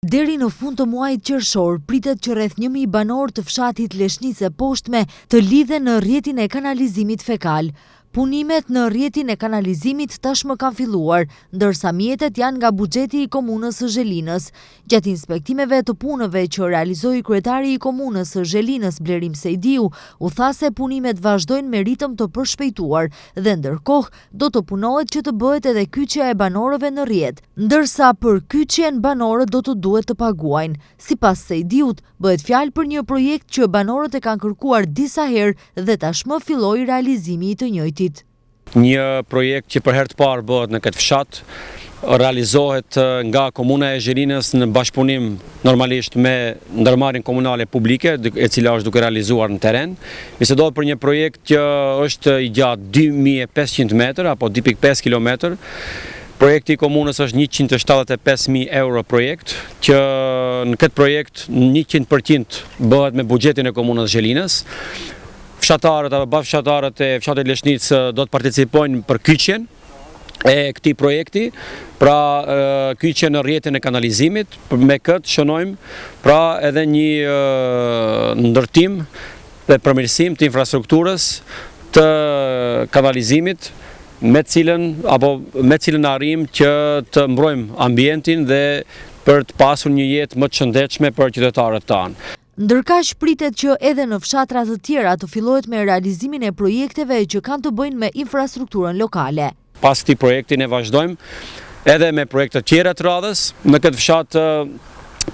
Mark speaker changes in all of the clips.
Speaker 1: Deri në fund të muajit qershor, pritet që rreth 1000 banor të fshatit Leshnice Poshtme të lidhen në rrjetin e kanalizimit fekal. Punimet në rrjetin e kanalizimit tashmë kanë filluar, ndërsa mjetet janë nga buxheti i komunës së Zhelinës. Gjatë inspektimeve të punëve që realizoi kryetari i komunës së Zhelinës Blerim Sejdiu, u tha se punimet vazhdojnë me ritëm të përshpejtuar dhe ndërkohë do të punohet që të bëhet edhe kyçja e banorëve në rrjet, ndërsa për kyçjen banorët do të duhet të paguajnë. Sipas Sejdiut, bëhet fjalë për një projekt që banorët e kanë kërkuar disa herë dhe tashmë filloi realizimi i të njëjtit.
Speaker 2: Një projekt që për herë të parë bëhet në këtë fshat, realizohet nga Komuna e Zhelinës në bashkëpunim normalisht me ndërmarrjen komunale publike, e cila është duke realizuar në terren. Bisedohet për një projekt që është i gjatë 2500 metër apo 2.5 km. Projekti i komunës është 175.000 euro projekt, që në këtë projekt 100% bëhet me buxhetin e komunës Zhelinës. Fshatarët apo bashkëfshatarët e fshatit Leshnicë do të participojnë për kyçjen e këtij projekti, pra kyçje në rrjetin e kanalizimit. Me këtë shënojmë pra edhe një ndërtim dhe përmirësim të infrastrukturës të kanalizimit, me cilën arrim që të mbrojmë ambientin dhe për të pasur një jetë më të shëndetshme për qytetarët tanë.
Speaker 1: Ndërkaq pritet që edhe në fshatra të tjera të fillohet me realizimin e projekteve që kanë të bëjnë me infrastrukturën lokale.
Speaker 2: Pas këtij projekti ne vazhdojmë edhe me projekte tjera të radhës. Në këtë fshat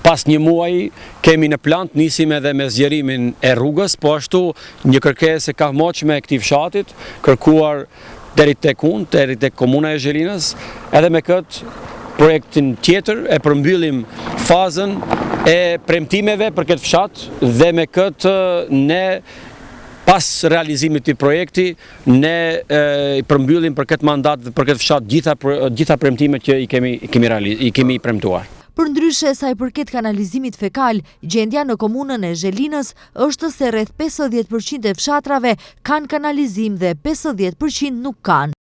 Speaker 2: pas një muaji kemi në plan të nisim edhe me zgjerimin e rrugës, po ashtu një kërkesë e kamshme e këtij fshatit, kërkuar deri tek unë, deri tek Komuna e Zhelinës, edhe me këtë projektin tjetër e përmbyllim fazën e premtimeve për këtë fshat dhe me këtë ne pas realizimit të projekti ne i përmbyllim për këtë mandat dhe për këtë fshat gjitha premtimet që i kemi premtuar.
Speaker 1: Përndryshe sa i përket kanalizimit fekal, gjendja në komunën e Zhelinës është se rreth 50% e fshatrave kanë kanalizim dhe 50% nuk kanë.